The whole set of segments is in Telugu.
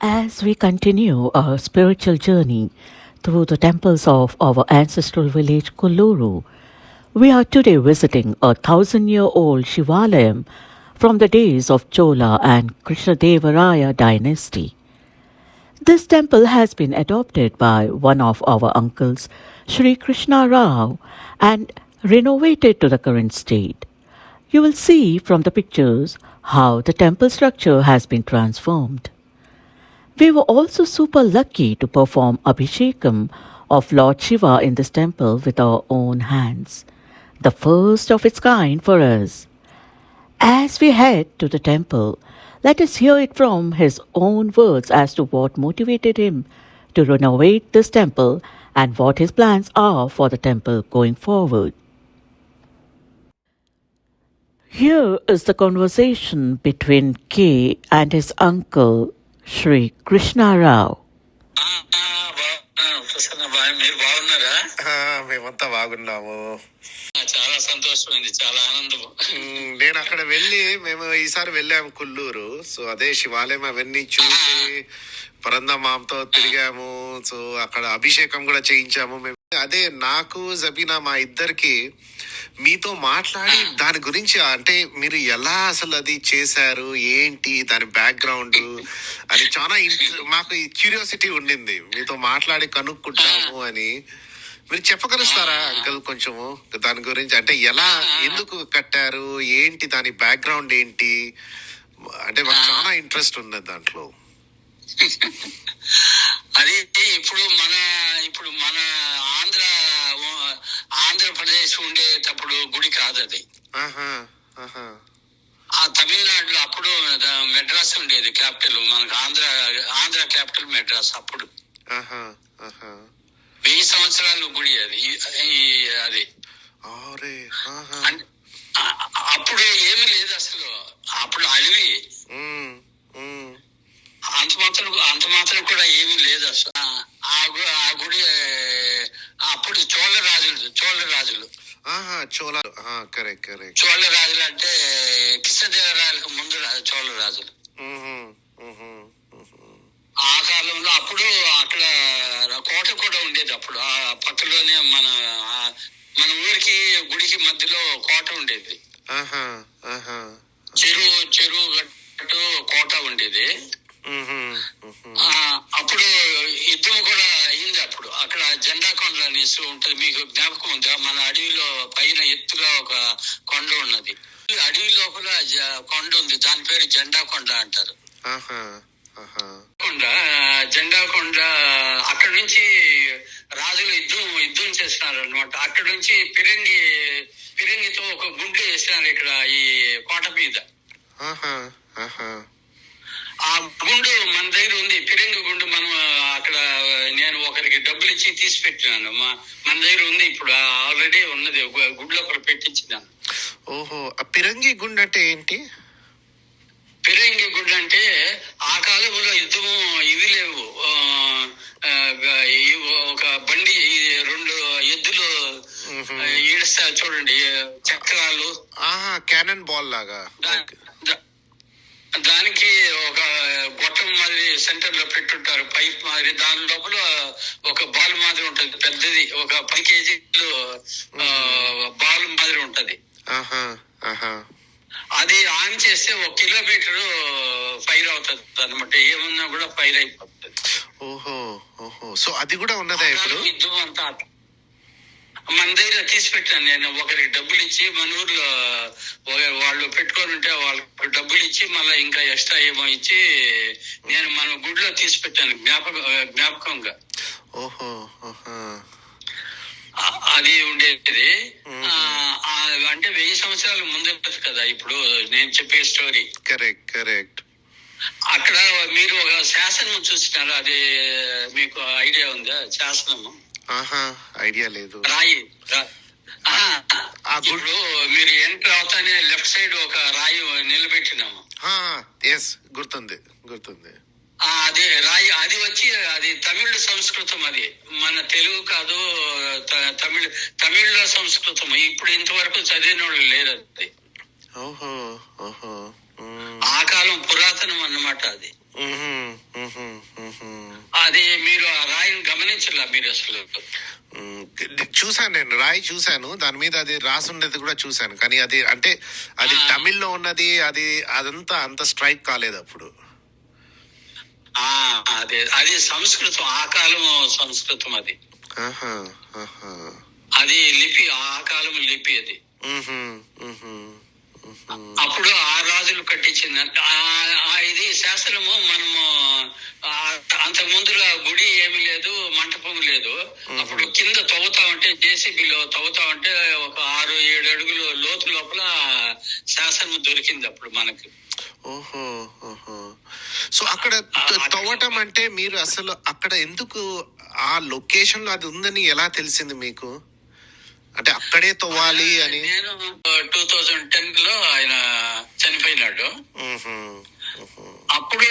As we continue our spiritual journey through the temples of our ancestral village Kolluru, we are today visiting a 1,000-year-old Shivalayam from the days of Chola and Krishnadevraya dynasty. This temple has been adopted by one of our uncles, Sri Krishna Rao, and renovated to the current state. You will see from the pictures how the temple structure has been transformed. We were also super lucky to perform Abhishekam of Lord Shiva in this temple with our own hands, the first of its kind for us. As we head to the temple, let us hear it from his own words as to what motivated him to renovate this temple and what his plans are for the temple going forward. Here is the conversation between K and his uncle, Sri Krishna Rao. మీరు బాగున్నారా? మేమంతా బాగున్నాము. చాలా సంతోషమైంది, చాలా ఆనందం. నేను అక్కడ మేము ఈసారి వెళ్ళాము కొల్లూరు. సో అదే శివాలయం అవన్నీ చూసి పరందమాంతో తిరిగాము. సో అక్కడ అభిషేకం కూడా చేయించాము మేము. అదే నాకు జబీనా మా ఇద్దరికి మీతో మాట్లాడి దాని గురించి, అంటే మీరు ఎలా అసలు అది చేశారు, ఏంటి దాని బ్యాక్గ్రౌండ్ అని చాలా మాకు క్యూరియాసిటీ ఉండింది. మీతో మాట్లాడి కనుక్కుంటాము అని. మీరు చెప్పగలుగుతారా అంకల్ కొంచెము దాని గురించి? అంటే ఎలా, ఎందుకు కట్టారు, ఏంటి దాని బ్యాక్గ్రౌండ్ ఏంటి? అంటే మాకు చాలా ఇంట్రెస్ట్ ఉన్నది దాంట్లో. అది ఇప్పుడు మన ఆంధ్రప్రదేశ్ ఉండేటప్పుడు గుడి కాదు అది. ఆ తమిళనాడులో అప్పుడు మెడ్రాస్ ఉండేది క్యాపిటల్. మనకు ఆంధ్ర క్యాపిటల్ మెడ్రాస్. అప్పుడు 1000 సంవత్సరాల గుడి అది. అప్పుడు ఏమీ లేదు అసలు. అప్పుడు అడవి, అంత మాత్రం కూడా ఏమీ లేదు అసలు. ఆ గుడి అప్పుడు చోళ రాజులు అంటే కృష్ణదేవరాయలకు ముందు చోళ రాజులు. ఆ కాలంలో అప్పుడు అక్కడ కోట కూడా ఉండేది. అప్పుడు ఆ పక్కలోనే మన ఊరికి గుడికి మధ్యలో కోట ఉండేది. చెరువు గట్టు కోట ఉండేది. అప్పుడు యుద్ధం కూడా అయింది. అప్పుడు అక్కడ జెండాకొండ అనేసి ఉంటది, మీకు జ్ఞాపకం ఉందా? మన అడవిలో పైన ఎత్తుగా ఒక కొండ ఉన్నది. అడవి లోపల కొండ ఉంది, దాని పేరు జెండాకొండ అంటారు. జెండాకొండ అక్కడ నుంచి రాజులు యుద్ధం చేస్తున్నారు అనమాట. అక్కడ నుంచి పిరంగితో ఒక గుండు వేసినారు ఇక్కడ ఈ కోట మీద. ఆ గుండు మన దగ్గర ఉంది, పిరంగి గుండు. మనం అక్కడ నేను ఒకరికి డబ్బులు ఇచ్చి తీసి పెట్టినాను. మన దగ్గర ఉంది, ఇప్పుడు ఆల్రెడీ ఉన్నది. గుడిలో ఒకరు పెట్టించినాను. ఓహో, ఆ పిరంగి గుండు అంటే ఏంటి? పిరంగి గుండు అంటే ఆ కాలంలో యుద్ధము ఇవి లేవు. ఒక బండి 2 ఎద్దులు ఈడుస్తారు చూడండి, చక్రాలు, క్యానన్ బాల్ లాగా. దానికి ఒక గొట్టం మాదిరి సెంటర్ లో పెట్టుంటారు, పైప్ మాదిరి. దాని లోపల ఒక బాల్ మాదిరి ఉంటది, పెద్దది, ఒక 10 కేజీలు బాల్ మాదిరి ఉంటది. అది ఆన్ చేస్తే 1 కిలోమీటర్ ఫైర్ అవుతుంది అనమాట. ఏమన్నా కూడా ఫైర్ అయిపోతుంది. ఓహో, సో అది కూడా ఉన్నదా ఇప్పుడు? యుద్ధం అంతా మన దగ్గర తీసి పెట్టాను నేను. ఒకరికి డబ్బులు ఇచ్చి, మన ఊర్లో వాళ్ళు పెట్టుకొని ఉంటే వాళ్ళకి డబ్బులు ఇచ్చి మళ్ళీ ఇంకా ఎక్స్ట్రా ఏమో ఇచ్చి నేను మన గుడిలో తీసి పెట్టాను జ్ఞాపకంగా. అది ఉండేది. అంటే 1000 సంవత్సరాల ముందు కదా ఇప్పుడు నేను చెప్పే స్టోరీ. కరెక్ట్. అక్కడ మీరు ఒక శాసనం చూసినారు, అది మీకు ఐడియా ఉందా? శాసనము ఐడియా లేదు. రాయి. ఇప్పుడు మీరు ఎంటర్ అవుతానే లెఫ్ట్ సైడ్ ఒక రాయి నిలబెట్టినాము. గుర్తుంది. అది రాయి, అది వచ్చి అది తమిళ సంస్కృతం. అది మన తెలుగు కాదు, తమిళ సంస్కృతం. ఇప్పుడు ఇంతవరకు చదివిన వాళ్ళు లేరు అది. ఆ కాలం పురాతనం అన్నమాట అది. అది మీరు ఆ రాయిని గమనించాల మీరు అసలు? చూసాను, నేను రాయి చూశాను, దాని మీద అది రాసుండేది కూడా చూశాను, కానీ అది అంటే అది తమిళ్లో ఉన్నది, అది అదంతా అంత స్ట్రైక్ కాలేదు అప్పుడు. అదే అది సంస్కృతం, ఆ కాలం సంస్కృతం అది. అది లిపి, ఆ కాలం లిపి అది. అప్పుడు ఆ రాజులు కట్టించింది ఇది శాస్త్రము. మనము అంతకు ముందులో గుడి ఏమీ లేదు, మంటపం లేదు. అప్పుడు కింద తవ్వుతా ఉంటే, జేసీబీలో తవ్వుతా ఉంటే ఒక 6-7 అడుగులు లోతు లోపల శాసనం దొరికింది అప్పుడు మనకి. ఓహో ఓహో. సో అక్కడ తవ్వటం అంటే మీరు అసలు అక్కడ ఎందుకు ఆ లొకేషన్ లో అది ఉందని ఎలా తెలిసింది మీకు? అంటే అక్కడే తవ్వాలి అని. నేను 2010 లో ఆయన చనిపోయినాడు. అప్పుడు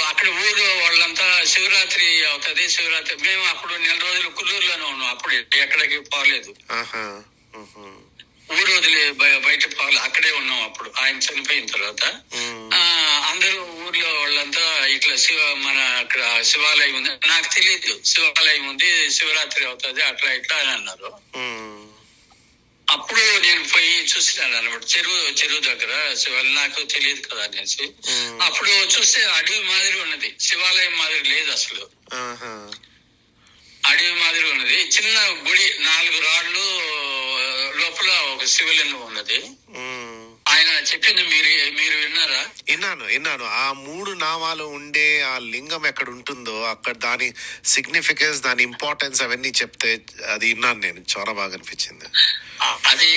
అక్కడ ఊరు వాళ్ళంతా శివరాత్రి అవుతుంది, శివరాత్రి మేము అప్పుడు 4 రోజులు కుల్లూరులోనే ఉన్నాం. అప్పుడు ఎక్కడికి పోలేదు, ఊరు వదిలి బయట పోవాలి, అక్కడే ఉన్నాం. అప్పుడు ఆయన చనిపోయిన తర్వాత అందరూ ఊర్లో వాళ్ళంతా ఇట్లా మన అక్కడ శివాలయం ఉంది, నాకు తెలియదు శివాలయం ఉంది, శివరాత్రి అవుతుంది అట్లా ఇట్లా అని అన్నారు. అప్పుడు నేను పోయి చూసినాను అనమాట, చెరువు దగ్గర శివాలయం, నాకు తెలియదు కదా అనేసి. అప్పుడు చూస్తే అడవి మాదిరి ఉన్నది, శివాలయం మాదిరి లేదు అసలు, అడవి మాదిరి ఉన్నది. చిన్న గుడి, 4 రాళ్ళు, లోపల ఒక శివలింగం ఉన్నది. ఆయన చెప్పింది మీరు విన్నారా? విన్నాను. ఆ 3 నామాలు ఉండే ఆ లింగం ఎక్కడ ఉంటుందో అక్కడ దాని సిగ్నిఫికెన్స్, దాని ఇంపార్టెన్స్ అవన్నీ చెప్తే అది విన్నాను నేను, చాలా బాగా అనిపించింది. అది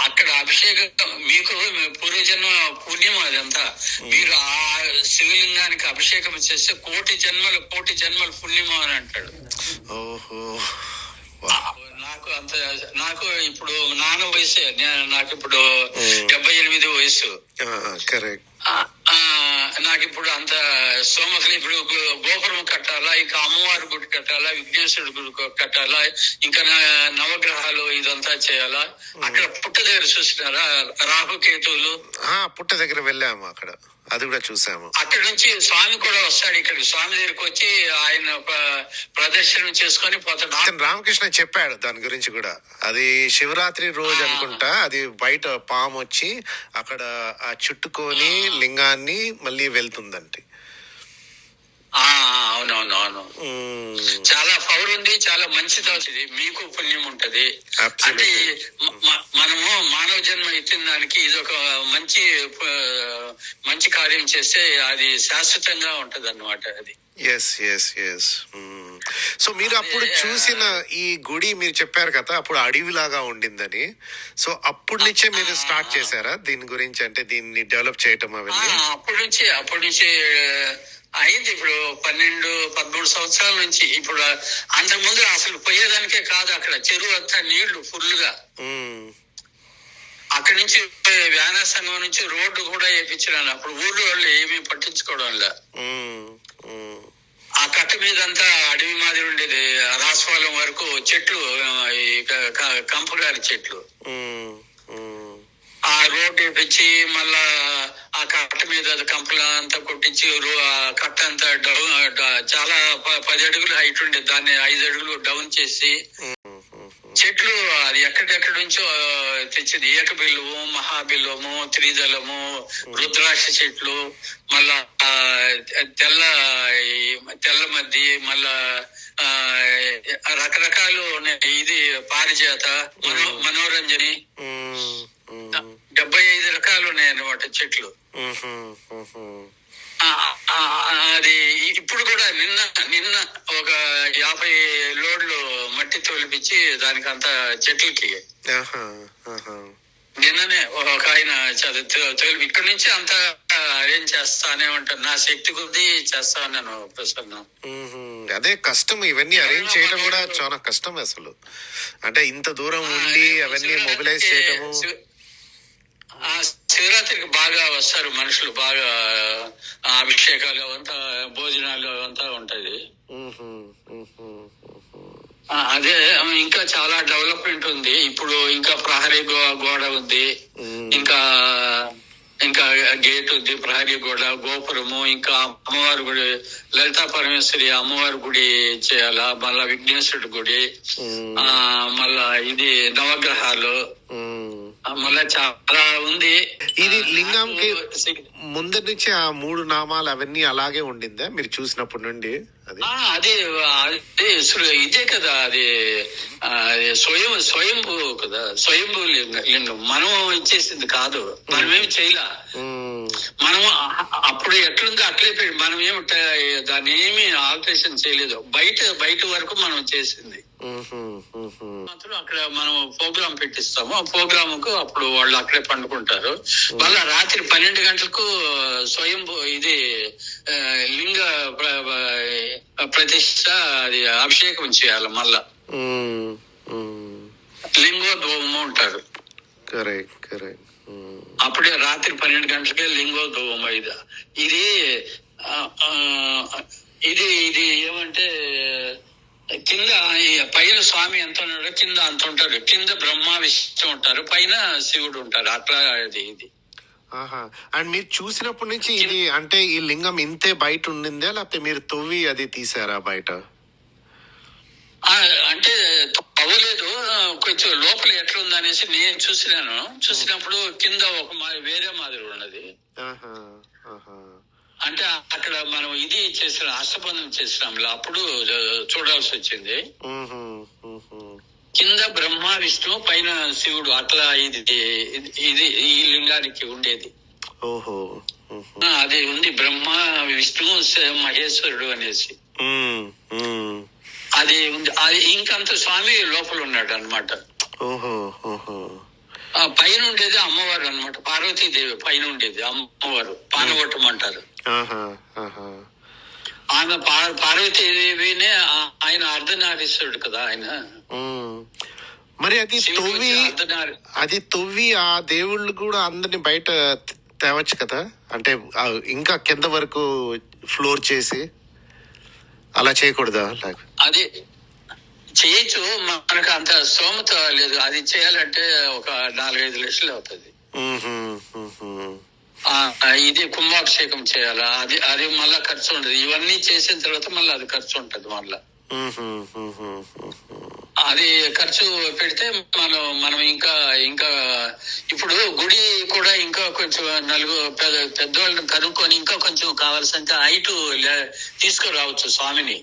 అక్కడ అభిషేకం మీకు పూర్వజన్మ పుణ్యం అదంతా. మీరు ఆ శివలింగానికి అభిషేకం చేస్తే 1,000,000 జన్మల పుణ్యము అని అంటాడు. ఓహో. నాకు ఇప్పుడు నాన్న వయసే, నాకు ఇప్పుడు 78 వయసు. కరెక్ట్. నాకు ఇప్పుడు అంత స్తోమతలు, ఇప్పుడు గోపురం కట్టాలా, ఇంకా అమ్మవారి గుడి కట్టాలా, విఘ్నేశ్వరుడి గుడి కట్టాలా, ఇంకా నవగ్రహాలు ఇదంతా చేయాలా. అక్కడ పుట్ట దగ్గర చూసినారా రాహుకేతువులు? పుట్ట దగ్గర వెళ్ళాము, అక్కడ అది కూడా చూసాము. అక్కడ నుంచి స్వామి కూడా వస్తాడు ఇక్కడ, స్వామి దగ్గరికి వచ్చి ఆయన ప్రదర్శన చేసుకొని పోతాడు. రామకృష్ణ చెప్పాడు దాని గురించి కూడా, అది శివరాత్రి రోజు అనుకుంటా, అది బయట పాము వచ్చి అక్కడ చుట్టుకొని లింగాన్ని మళ్ళీ వెళ్తుందంటే. అవునవునవును, చాలా పవర్ ఉంది, చాలా మంచిది అవుతుంది, మీకు పుణ్యం ఉంటది. అంటే మనము మానవ జన్మ ఎత్తిన దానికి ఇది ఒక మంచి కార్యం చేస్తే అది శాశ్వతంగా ఉంటది అన్నమాట. అది ఎస్. సో మీరు అప్పుడు చూసిన ఈ గుడి మీరు చెప్పారు కదా, అప్పుడు అడవిలాగా ఉండిందని. సో అప్పటి నుంచే మీరు స్టార్ట్ చేశారా దీని గురించి, అంటే దీన్ని డెవలప్ చేయటం అవన్నీ? అప్పటి నుంచి అయింది. ఇప్పుడు 12-13 సంవత్సరాల నుంచి. ఇప్పుడు అంతకుముందు అసలు పోయేదానికే కాదు, అక్కడ చెరువు అంతా నీళ్లు ఫుల్గా. అక్కడి నుంచి వ్యాన సంఘం నుంచి రోడ్డు కూడా వేయించినాను. అప్పుడు ఊళ్ళో వాళ్ళు ఏమీ పట్టించుకోవడం వల్ల ఆ కట్ట మీద అంతా అడవి మాదిరి ఉండేది. రాసపాలెం వరకు చెట్లు, కంపగారి చెట్లు. ఆ రోడ్డు వేపించి మళ్ళా ఆ కట్ట మీద కంపల అంతా కొట్టించి కట్ట అంతా డౌన్, చాలా 10 అడుగులు హైట్ ఉండేది, దాన్ని 5 అడుగులు డౌన్ చేసి చెట్లు అది ఎక్కడెక్కడి నుంచో తెచ్చింది. ఏకబిల్లువు, మహాబిల్వము, త్రిదళము, రుద్రాక్ష చెట్లు, మళ్ళా తెల్ల మద్ది, మళ్ళా రకరకాలు ఉన్నాయి. ఇది పారిజాత, మనోరంజని, 75 రకాలు ఉన్నాయి అన్నమాట చెట్లు. అది ఇప్పుడు కూడా నిన్న ఒక 50 లోడ్లు మట్టి తోలిపించి దానికి అంతా చెట్లకి నిన్ననే ఒక ఆయన తోలి ఇక్కడి నుంచి అంతా అరేంజ్ చేస్తానే ఉంటాను. నా శక్తి కొద్దీ చేస్తా ఉన్నాను ప్రసన్న. అదే కష్టం, ఇవన్నీ అరేంజ్ చేయడం కూడా చాలా కష్టం అసలు. అంటే ఇంత దూరం ఉండి అవన్నీ మొబిలైజ్ చేయటము. శివరాత్రికి బాగా వస్తారు మనుషులు, బాగా అభిషేకాలు అవంతా, భోజనాలు అవంతా ఉంటది. అదే ఇంకా చాలా డెవలప్మెంట్ ఉంది ఇప్పుడు. ఇంకా ప్రహరీ గోడ ఉంది, ఇంకా ఇంకా గేట్ ఉంది, ప్రహరీ గోడ, గోపురము, ఇంకా అమ్మవారి గుడి, లలితా పరమేశ్వరి అమ్మవారి గుడి చేయాలా, మళ్ళా విఘ్నేశ్వరుడి గుడి, మళ్ళా ఇది నవగ్రహాలు, మళ్ళా చాలా ఉంది. ఇది లింగంకి ముందరి నుంచి ఆ 3 నామాలు అవన్నీ అలాగే ఉండిందా మీరు చూసినప్పటి నుండి? అది ఇదే కదా, అది స్వయంభూ కదా, స్వయంభూ లింగం. మనం ఇచ్చేసింది కాదు, మనమేమి చేయలే. మనం అప్పుడు ఎట్లుందో అట్లే మనం ఏమి దాన్ని ఏమి ఆల్టరేషన్ చేయలేదు. బయట వరకు మనం చేసింది. అక్కడ మనం ప్రోగ్రామ్ పెట్టిస్తాము. ఆ ప్రోగ్రామ్ కు అప్పుడు వాళ్ళు అక్కడే పండుకుంటారు. మళ్ళా రాత్రి 12 గంటలకు స్వయంభూ ఇది లింగ ప్రతిష్ట, అది అభిషేకం చేయాలి. మళ్ళా లింగోద్భవము ఉంటారు. అప్పుడే రాత్రి 12 గంటలకే లింగోద్భవం. ఇది ఇది ఇది ఏమంటే కింద పైన స్వామి ఎంత ఉన్నాడో కింద అంత ఉంటారు. కింద బ్రహ్మ విష్ణు ఉంటారు, పైన శివుడు ఉంటారు. అట్లా ఇది. అండ్ మీరు చూసినప్పటి నుంచి ఇది అంటే ఈ లింగం ఇంతే బయట ఉండిందా, లేకపోతే మీరు తవ్వి అది తీసారా బయట? అంటే తవ్వలేదు, కొంచెం లోపల ఎట్లుంది అనేసి నేను చూసినప్పుడు కింద ఒక వేరే మాదిరి ఉన్నది. అంటే అక్కడ మనం ఇది చేసిన అష్టబంధం చేసినాంలో అప్పుడు చూడాల్సి వచ్చింది. కింద బ్రహ్మ విష్ణు, పైన శివుడు, అట్లా ఇది ఈ లింగానికి ఉండేది. అది ఉంది, బ్రహ్మ విష్ణు మహేశ్వరుడు అనేసి అది ఉంది. అది ఇంకంత స్వామి లోపల ఉన్నాడు అనమాట. పైన ఉండేది అమ్మవారు అనమాట, పార్వతీదేవి పైన ఉండేది అమ్మవారు, పానవటం అంటారు. ఆమె పార్వతీదేవినే ఆయన అర్ధనారీశ్వరుడు కదా ఆయన. మరి అది తవ్వి ఆ దేవుళ్ళు కూడా అందరిని బయట తేవచ్చు కదా, అంటే ఇంకా కింద వరకు ఫ్లోర్ చేసి అలా చేయకూడదా? అది చేయొచ్చు, మనకు అంత స్తోమత లేదు. అది చేయాలంటే ఒక 4-5 లక్షలు అవుతుంది. ఇది కుంభాభిషేకం చేయాలా, అది మళ్ళా ఖర్చు ఉంటది. ఇవన్నీ చేసిన తర్వాత మళ్ళీ అది ఖర్చు ఉంటది. మళ్ళా అది ఖర్చు పెడితే మనం ఇంకా ఇప్పుడు గుడి కూడా ఇంకా కొంచెం పెద్దవాళ్ళని కనుక్కొని ఇంకా కొంచెం కావాల్సినంత హైట్ తీసుకురావచ్చు స్వామిని.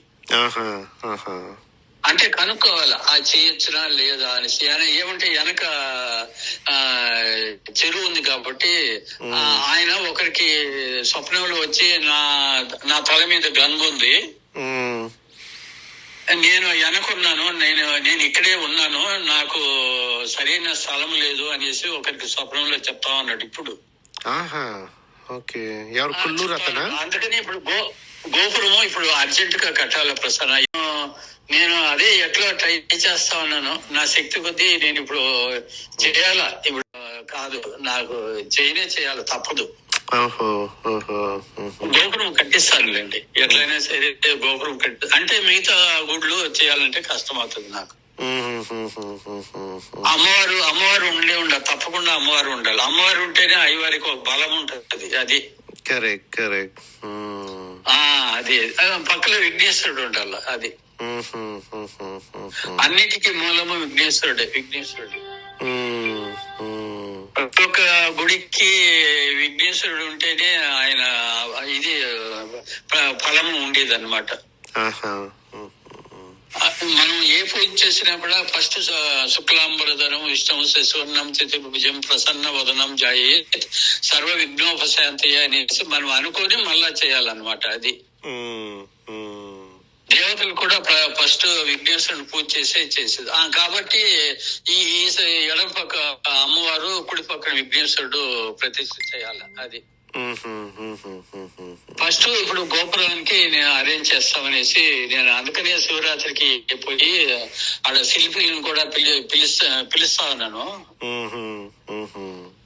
అంటే కనుక్కోవాలి ఆ చేయొచ్చునా లేదా అనేసి. ఏమంటే వెనక చెరువు ఉంది కాబట్టి ఆయన ఒకరికి స్వప్నంలో వచ్చి నా తల మీద గంగ ఉంది, నేను వెనకున్నాను, నేను ఇక్కడే ఉన్నాను, నాకు సరైన స్థలం లేదు అనేసి ఒకరికి స్వప్నంలో చెప్తా ఉన్నాడు. ఇప్పుడు అందుకని ఇప్పుడు గోపురము ఇప్పుడు అర్జెంట్ గా కట్టాలి ప్రసన్న. నేను అదే ఎట్లా ట్రై చేస్తా ఉన్నాను, నా శక్తి కొద్దీ నేను ఇప్పుడు చేయాలా. ఇప్పుడు కాదు, నాకు చేయాలి, తప్పదు. గోపురం కట్టిస్తానులేండి, ఎట్లయినా సరే గోపురం అంటే మిగతా గుడ్లు చేయాలంటే కష్టం అవుతుంది నాకు. అమ్మవారు ఉండాలి, తప్పకుండా అమ్మవారు ఉండాలి. అమ్మవారు ఉంటేనే అయ్యవారికి ఒక బలం ఉంటుంది. అది కరెక్ట్. అది పక్కన విఘ్నేశ్వరుడు ఉండాలి. అది అన్నిటికీ మూలము విఘ్నేశ్వరుడు. ప్రతి ఒక్క గుడికి విఘ్నేశ్వరుడు ఉంటేనే ఆయన ఇది ఫలం ఉండేది అనమాట. మనం ఏ పూజ చేసినా కూడా ఫస్ట్ శుక్లాంబరధరం విష్ణు శశివర్ణం చతుర్భుజం ప్రసన్న వదనం జాయే సర్వ విఘ్నోపశాంతయ అనేసి మనం అనుకొని మళ్ళా చేయాలన్నమాట. అది దేవతలు కూడా ఫస్ట్ విఘ్నేశ్వరుని పూజ చేసేది కాబట్టి ఈ ఎడం పక్క అమ్మవారు, కుడి పక్కన విఘ్నేశ్వరుడు ప్రతిష్ఠ చేయాలి. అది ఫస్ట్ ఇప్పుడు గోపురానికి నేను అరేంజ్ చేస్తామనేసి నేను అందుకనే శివరాత్రికి పోయి ఆడ శిల్పిని కూడా పిలుస్తా ఉన్నాను.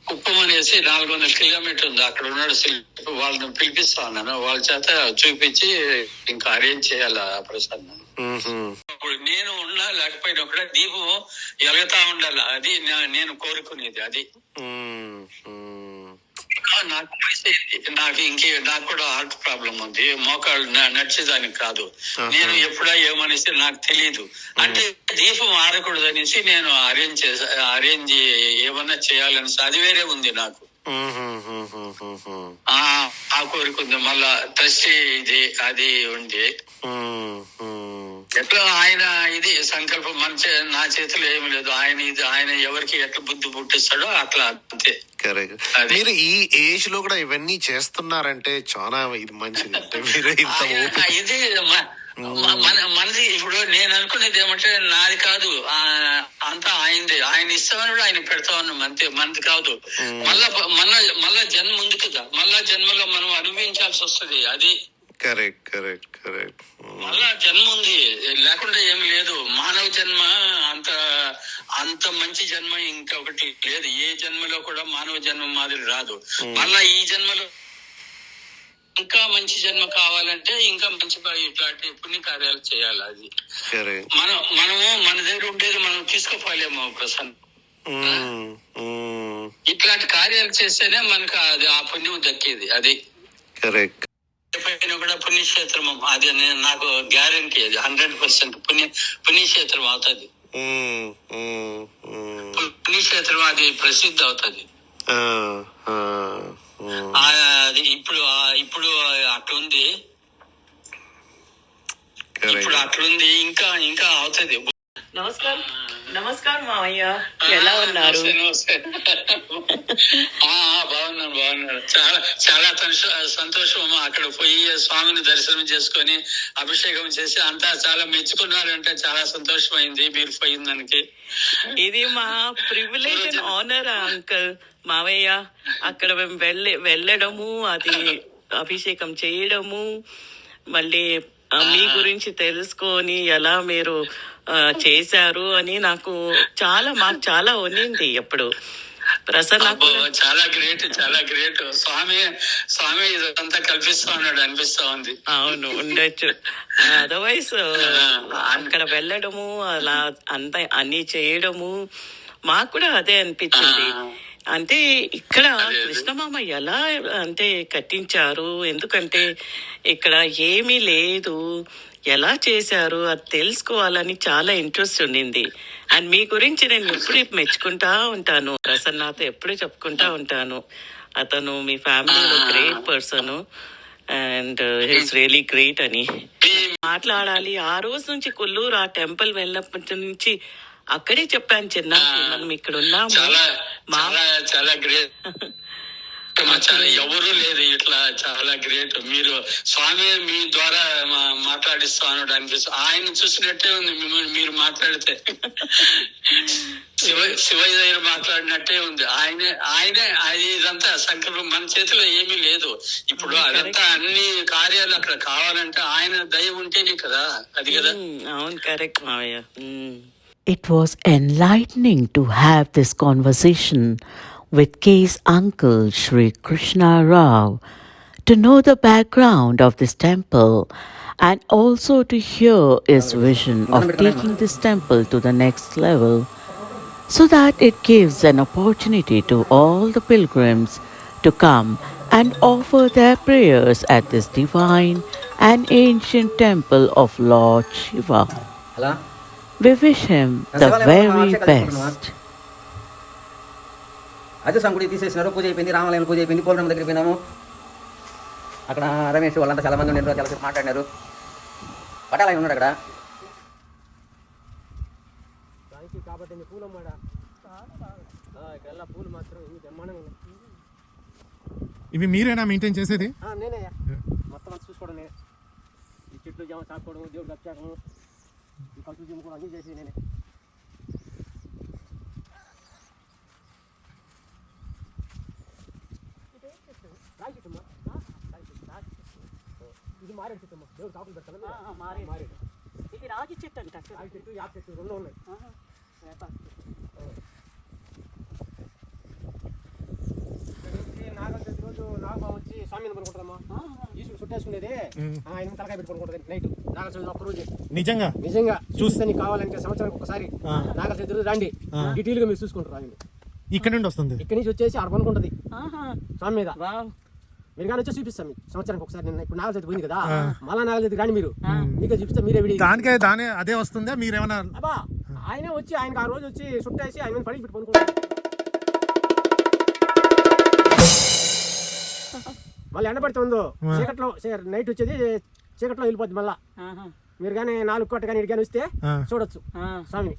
కుప్పం అనేసి 400 కిలోమీటర్ ఉంది, అక్కడ ఉన్నాడు శిల్పి, వాళ్ళని పిలిపిస్తా ఉన్నాను. వాళ్ళ చేత చూపించి ఇంకా అరేంజ్ చేయాలి ఆ ప్రసాద్. ఇప్పుడు నేను ఉన్నా లేకపోయినా కూడా దీపం ఎలుగుతా ఉండాలి, అది నేను కోరుకునేది. అది నాకు నాకు కూడా హార్ట్ ప్రాబ్లం ఉంది, మోకాళ్ళు నడిచేదానికి కాదు. నేను ఎప్పుడా ఏమనేసి నాకు తెలియదు. అంటే దీపం ఆడకూడదు అనేసి నేను అరేంజ్ ఏమన్నా చేయాలనేసి అది వేరే ఉంది నాకు. ఆ కోరిక ఉంది. మళ్ళా ట్రస్టీ ఇది అది ఉంది. ఎట్లా ఆయన ఇది సంకల్పం నా చేతిలో ఏమి లేదు. ఆయన ఎవరికి ఎట్లా బుద్ధి పుట్టిస్తాడో అట్లా అంతే. కరెక్ట్. మీరు ఈ ఏజ్ లో కూడా ఇవన్నీ చేస్తున్నారంటే చాలా ఇది మంచిది. మీరు ఇది మనది. ఇప్పుడు నేను అనుకునేది ఏమంటే నాది కాదు, అంతా ఆయనది. ఆయన ఇస్తామని ఆయన పెడతా ఉన్నాం అంతే, మనది కాదు. మళ్ళా జన్మ ఉంది కదా, మళ్ళా జన్మలో మనం అనుభవించాల్సి వస్తుంది. అది కరెక్ట్ కరెక్ట్ కరెక్ట్. మళ్ళా జన్మ ఉంది, లేకుండా ఏమి లేదు. మానవ జన్మ అంత మంచి జన్మ ఇంకొకటి లేదు. ఏ జన్మలో కూడా మానవ జన్మ మాదిరి రాదు. మళ్ళా ఈ జన్మలో ఇంకా మంచి జన్మ కావాలంటే ఇంకా మంచి ఇట్లాంటి పుణ్యకార్యాలు చేయాలి. అది మనము మన దగ్గర ఉండేది మనం తీసుకోపోలేము ప్రసన్న. ఇట్లాంటి కార్యాలు చేస్తేనే మనకు అది ఆ పుణ్యం దక్కేది. అది కరెక్ట్. కూడా పుణ్యక్షేత్రం అది నాకు గ్యారంటీ. అది 100% పుణ్యక్షేత్రం అవుతుంది. పుణ్యక్షేత్రం అది ప్రసిద్ధి అవుతుంది. అది ఇప్పుడు అట్లుంది. ఇప్పుడు అట్లుంది, ఇంకా అవుతుంది. నమస్కారం మావయ్య, ఎలా ఉన్నారు? బాగున్నాను. చాలా సంతోషం. అక్కడ పోయి స్వామిని దర్శనం చేసుకొని అభిషేకం చేసి అంతా చాలా మెచ్చుకున్నారంటే చాలా సంతోషమైంది మీరు పోయిన దానికి. ఇది మా ప్రివిలేజ్ అండ్ ఆనర్ అంకుల్ మావయ్య. అక్కడ మేము వెళ్ళడము, అది అభిషేకం చేయడము, మళ్ళీ మీ గురించి తెలుసుకొని ఎలా మీరు చేశారు అని మాకు చాలా ఉన్నింది. ఎప్పుడు ప్రసన్న చాలా గ్రేట్. స్వామి ఇదంతా కల్పిస్తా ఉన్నాడు అనిపిస్తా ఉంది. అవును, ఉండొచ్చు. అదర్వైజ్ అక్కడ వెళ్ళడము, అలా అంతా అన్ని చేయడము మాకు కూడా అదే అనిపించింది. అంటే ఇక్కడ కృష్ణమామ ఎలా అంటే కట్టించారు, ఎందుకంటే ఇక్కడ ఏమీ లేదు, ఎలా చేశారు అది తెలుసుకోవాలని చాలా ఇంట్రెస్ట్ ఉండింది. అండ్ మీ గురించి నేను ఎప్పుడు మెచ్చుకుంటా ఉంటాను, ప్రసన్నతో ఎప్పుడు చెప్పుకుంటా ఉంటాను. అతను మీ ఫ్యామిలీలో great person and he's really great అని మాట్లాడాలి. ఆ రోజు నుంచి కొల్లూరు ఆ టెంపుల్ వెళ్ళినప్పటి నుంచి అక్కడే చెప్పాను, చిన్న మనం ఇక్కడ ఉన్నాము. చాలా గ్రేట్. ఎవరు లేదు ఇట్లా. చాలా గ్రేట్. మీరు స్వామి మీ ద్వారా మాట్లాడిస్తాను అనిపిస్తుంది. ఆయన చూసినట్టే ఉంది మిమ్మల్ని మీరు మాట్లాడితే. శివయ్య దగ్గర మాట్లాడినట్టే ఉంది. ఆయనే ఇదంతా సంకల్పం. మన చేతిలో ఏమీ లేదు. ఇప్పుడు అదంతా అన్ని కార్యాలు అక్కడ కావాలంటే ఆయన దయ ఉంటేనే కదా. అది కదా. అవును, కరెక్ట్ మావయ్య. It was enlightening to have this conversation with K's uncle Sri Krishna Rao, to know the background of this temple and also to hear his vision of taking this temple to the next level, so that it gives an opportunity to all the pilgrims to come and offer their prayers at this divine and ancient temple of Lord Shiva. We wish him the very best. అదే సంగుడి తీసేసినారు. పూజ అయిపోయింది, రామాలయం పూజ అయిపోయింది. పోలరామ దగ్గరికి పోయినాము. అక్కడ రమేష్ వాళ్ళంతా చాలా మంది ఉన్నారు, చాలా సేపు మాట్లాడినారు. పటాలయం ఉన్నాడు అక్కడ. ఇవి మీరేనా మెయింటైన్ చేసేది? నేనే మొత్తం అంతా చూసుకోవడం. ఈ చెట్లు జామ సాపుకోవడం, దేవుడు అభిషేకం, ఈ కలుపు జిమ్ కూడా అన్నీ చేసి నేనే. ఇది మారేడు చెట్టు, దేవుడు కాపులు పెడతాను. మారేడు ఇది రాగి చెట్టు అంట. రాగి చెట్టు, యాప చెట్టు రెండు ఉన్నాయి. నాగం ప్రతి రోజు నాగం వచ్చి స్వామిని పడుకుంటారమ్మా. ఈశ్వరుడు చుట్టేసుకునేది ఆయన తలకాయ పెట్టుకుంటుంది నైట్. నాగల చదువు ఒక్క రోజు నిజంగా చూస్తే నీకు కావాలంటే సంవత్సరానికి ఒకసారి నాగల చదువు రండి, డీటెయిల్ గా మీరు చూసుకుంటారు. ఆయన ఇక్కడ నుండి వస్తుంది. ఇక్కడి నుంచి వచ్చేసి ఆడ పనుకుంటది ఆహా. స్వామి మీద. వావ్. మీరు కానీ వచ్చి చూపిస్తాం మీకు సంవత్సరానికి ఒకసారి. నేను ఇప్పుడు నాగల చేతి పోయింది కదా, మళ్ళా నాగల చేతి కానీ మీరు మీకే చూపిస్తే మీరే విడి. దానే అదే వస్తుందా మీరేమన్నా? అబ్బా ఆయనే వచ్చి ఆయనకు ఆ రోజు వచ్చి చుట్టేసి ఆయన పడి పెట్టి పనుకుంటారు. మళ్ళీ ఎండబడితే ఉందో చీకట్లో నైట్ వచ్చేది చీకట్లో వెళ్ళిపోద్ది మళ్ళా. మీరు కానీ 4 కోట కానీ ఇటు కానీ వస్తే చూడొచ్చు స్వామిని.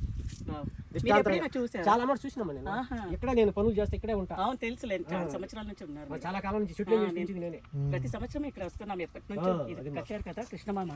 చాలా అమౌంట్ చూసినామా నేను. ఇక్కడ నేను పనులు చేస్తే ఇక్కడే ఉంటా. తెలుసులే, చాలా సంవత్సరాల నుంచి ఉన్నారు. చాలా కాలం నుంచి చుట్టూ నేనే. ప్రతి సంవత్సరం ఇక్కడ వస్తున్నాం ఎప్పటి నుంచో. ఇది కట్టారు కదా కృష్ణమామ.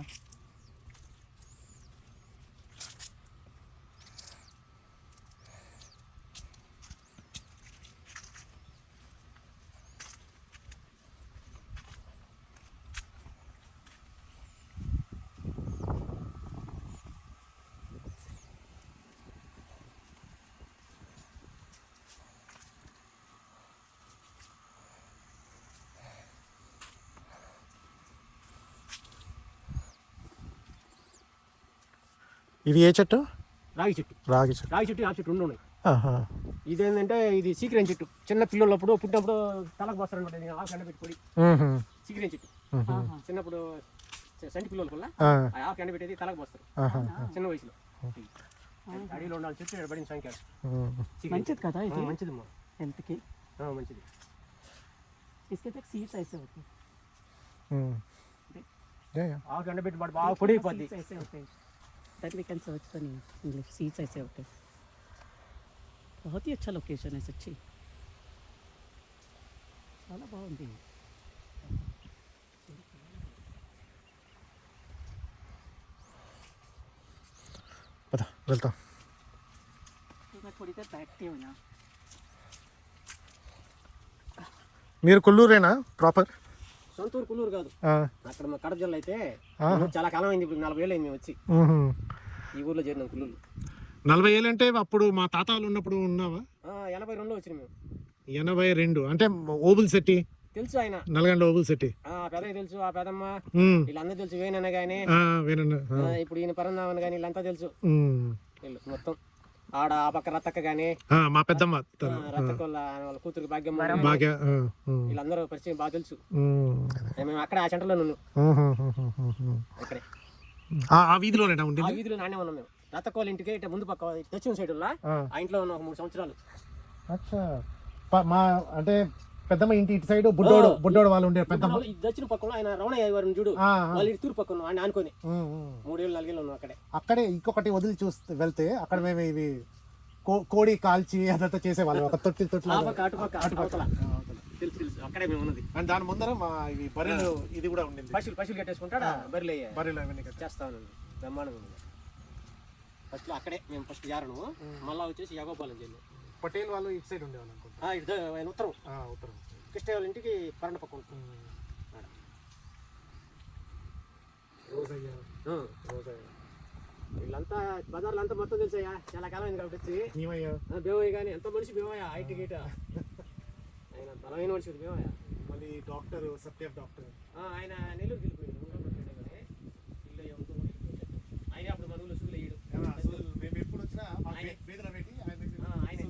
ఇది ఏ చెట్టు? రాగి చెట్టు. రాగి చెట్టు. రాగి చెట్టు ఆ చెట్టు రెండు ఉన్నాయి. ఇదేంటంటే ఇది సీక్రెన్ చెట్టు. చిన్న పిల్లలప్పుడు పుట్టినప్పుడు తలకు పోస్తారు అనమాట. ఆకు ఎండబెట్టి పొడి సీక్రెన్ చెట్టు. చిన్నప్పుడు సంటి పిల్లల వల్ల ఆకు ఎండబెట్టేది తలకు పోస్తారు చిన్న వయసులో. అడవిలో ఉండాలి చెట్టు పడిన సంఖ్య. మంచిది కదా ఇది? మంచిది హెల్త్కి మంచిది. సీడ్స్ అయితే అవుతాయి. ఆకు ఎండబెట్టి బాగా పొడి అయిపోద్ది. Then we can search the name. English seeds ऐसे होते हैं. बहुत ही अच्छा लोकेशन है सच्ची. చాలా బాగుంది. పద వెళ్తాం. मैं थोड़ी देर बैठती हूँ ना. మీరు కొల్లూరేనా ప్రాపర్? సొంతూరు కుల్లూరు కాదు, అక్కడ మా కడప జిల్లా. అయితే చాలా కాలం అయింది, ఇప్పుడు 40 ఏళ్ళు అయింది మేము వచ్చి ఈ ఊర్లో చేరినాం కుల్లూరు. 40 ఏళ్ళు అంటే అప్పుడు మా తాత వాళ్ళు ఉన్నప్పుడు ఉన్నావా? 82లో వచ్చినాం మేము. 82 అంటే ఓబుల్ శెట్టి తెలుసు, ఆయన నల్గొండ ఓబుల్ శెట్టి. పెద్దయ్య తెలుసు, ఆ పెదమ్మ వీళ్ళందరూ తెలుసు. వేనన్న కానీ ఇప్పుడు ఈయన పరందామని కానీ వీళ్ళంతా తెలుసు. వీళ్ళు మొత్తం ఆడ ఆ పక్క రత్తక్క కానీ మా పెద్దమ్మ రత్తక్క వాళ్ళ కూతురికి భాగ్యం వీళ్ళందరూ పరిచయం బాగా తెలుసు. మేము అక్కడ ఆ సెంటర్లో ఉన్నాం. అక్కడే ఆ వీధిలోనే ఆ వీధిలో నానే ఉన్నాం మేము. రత్తక్క వాళ్ళ ఇంటికి ఇట్లా ముందు పక్క దక్షిణ సైడ్ ఆ ఇంట్లో ఉన్న 3 సంవత్సరాలు. మా అంటే పెద్దమ్మ ఇంటి ఇటు సైడ్ బుడ్డోడు వాళ్ళు ఉండే పెద్దమ్మ. దక్షిణ పక్కన ఆయన రమణయ్య వారిని చూడు, వాళ్ళ ఇంటి తూర్పు పక్కన ఆయన ఆనుకొని 3 ఏళ్ళు 4 ఏళ్ళు ఉన్నాం అక్కడే. ఇంకొకటి వదిలి చూస్తే వెళ్తే అక్కడ మేము ఇవి కోడి కాల్చి అదంతా చేసేవాళ్ళం. ఒక తొట్టి తెలుసు అక్కడే మేము ఉన్నది. అండ్ దాని ముందర మా ఇవి బర్రెలు ఇది కూడా ఉండింది. పశువులు కట్టేసుకుంటాడా బర్రెలు చేస్తా ఉన్నాను. బ్రహ్మాండంగా ఉంది. ఫస్ట్ అక్కడే మేము ఫస్ట్ జారను, మళ్ళా వచ్చేసి యాగోపాలెం చేయాలి. పటేల్ వాళ్ళు ఇటు సైడ్ ఉండేవాళ్ళు అనుకుంటా. ఉత్తరం కృష్ణ వాళ్ళ ఇంటికి పరండ పక్క ఉంటుంది. వీళ్ళంతా బజార్లు అంతా మొత్తం తెలుసయ్యా, చాలా కాలం అయింది కాబట్టి వచ్చి. బేవయ్య కానీ ఎంత మనిషి బేవయ్య, ఐటీ గీట ఆయన బలమైన మనిషి బేవయ్య. మళ్ళీ డాక్టర్ సత్యఫ్ డాక్టర్ ఆయన నెల్లూరుకి వెళ్ళిపోయాడు. ఆయన అప్పుడు మన ఊళ్ళో సూదులు వేయడు. మేము ఎప్పుడు వచ్చినా వేదన పెట్టి ఆయన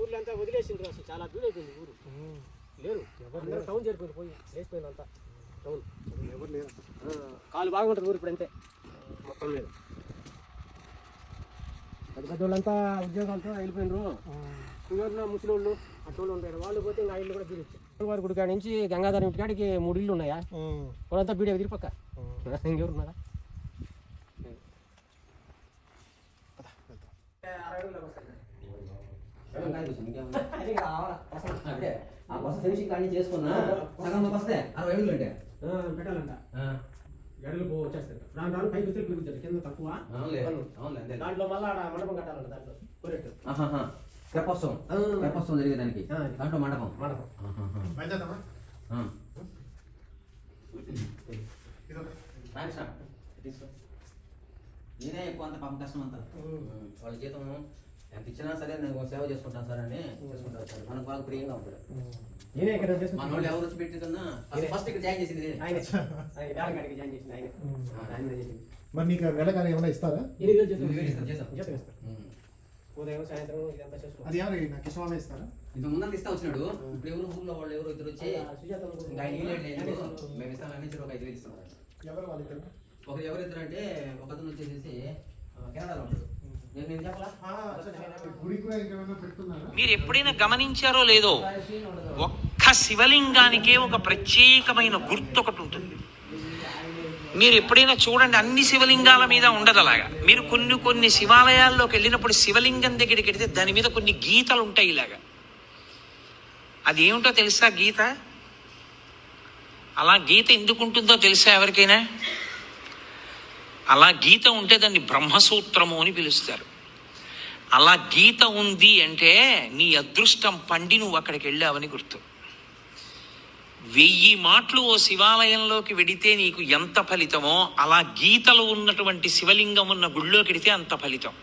ఊర్లంతా వదిలేసిండ్రు. అసలు చాలా దూరం అయిపోయింది ఊరు. లేరు ఎవరు, టౌన్ చేరిపోయింది, పోయి లేచిపోయింది అంతా టౌన్. ఎవరు లేరు, కాలు బాగుంటుంది ఊరు ఇప్పుడు అంతే మొత్తం లేదు. పెద్ద వాళ్ళంతా ఉద్యోగాలతో వెళ్ళిపోయినరు. ఎవరిన ముసలోళ్ళు అట్టోళ్ళు ఉంటారు, వాళ్ళు పోతే ఇంకా ఇల్లు కూడా తీరచ్చు. వారి గుడి కాడి నుంచి గంగాధర ఇంటి కాడికి 3 ఇళ్ళు ఉన్నాయా, వాళ్ళంతా బీడే తిరిపక్క. ఇంకెవరు ఉన్నారా? చేసుకున్నా సగంలోకి వస్తే 60 అడుగులు అంటే పెట్టాలంట. గడులు వచ్చేస్తారు. దాని పైకి వచ్చి పెరుగుతారు, కింద తక్కువ. దాంట్లో మళ్ళీ మండపం కట్టాలంట. దాంట్లో తెప్పోత్సవం జరిగేదానికి దాంట్లో మండపం. నేనే ఎక్కువ అంత పాపం కష్టం అంతా. వాళ్ళ జీతం ఎంత ఇచ్చినా సరే నేను సేవ చేసుకుంటాను సార్ అని చేసుకుంటాను సార్. మనకు బాగా ప్రియంగా ఉంటాడు. నేనే ఇక్కడ మన వాళ్ళు ఎవరు వచ్చి పెట్టి కన్నా ఫస్ట్ ఇక్కడ జాయిన్ చేసింది ఆయన వేలగాడికి జాయిన్ చేసింది ఆయన. ఆయన చేసింది. మరి నీకు నెలకాని ఏమైనా ఇస్తారా? 8,000 చేస్తాం. ఉదయం సాయంత్రం ఇదంతా చేసుకో. అది ఎవరు నాకు ఇష్టమే ఇస్తారా? ఇంత ముందంతా ఇస్తా వచ్చినాడు. ఇప్పుడు ఎవరు ఊళ్ళో వాళ్ళు ఎవరు ఇద్దరు వచ్చి ఇంకా ఆయన లేదు మేము ఇస్తాం అన్ని ఒక 5,000 ఇస్తాం. ఎవరు వాళ్ళిద్దరు? ఎవరిద్దరు అంటే ఒకతను వచ్చేసి కెనడాలో ఉంటాడు. నేను చెప్పాలా గుడి కూడా ఇంకేమైనా పెడుతున్నారా? మీరు ఎప్పుడైనా గమనించారో లేదో, ఒక్క శివలింగానికే ఒక ప్రత్యేకమైన గుర్తు ఒకటి ఉంటుంది. మీరు ఎప్పుడైనా చూడండి, అన్ని శివలింగాల మీద ఉండదు అలాగా. మీరు కొన్ని శివాలయాల్లోకి వెళ్ళినప్పుడు శివలింగం దగ్గరికి వెళితే దాని మీద కొన్ని గీతలు ఉంటాయి ఇలాగా. అది ఏమిటో తెలుసా గీత? అలా గీత ఎందుకు ఉంటుందో తెలుసా ఎవరికైనా? అలా గీత ఉంటే దాన్ని బ్రహ్మసూత్రము అని పిలుస్తారు. అలా గీత ఉంది అంటే నీ అదృష్టం పండి నువ్వు అక్కడికి వెళ్ళావని గుర్తు. 1000 మాటలు ఓ శివాలయంలోకి వెడితే నీకు ఎంత ఫలితమో, అలా గీతలు ఉన్నటువంటి శివలింగం ఉన్న గుళ్ళోకి వెడితే అంత ఫలితం.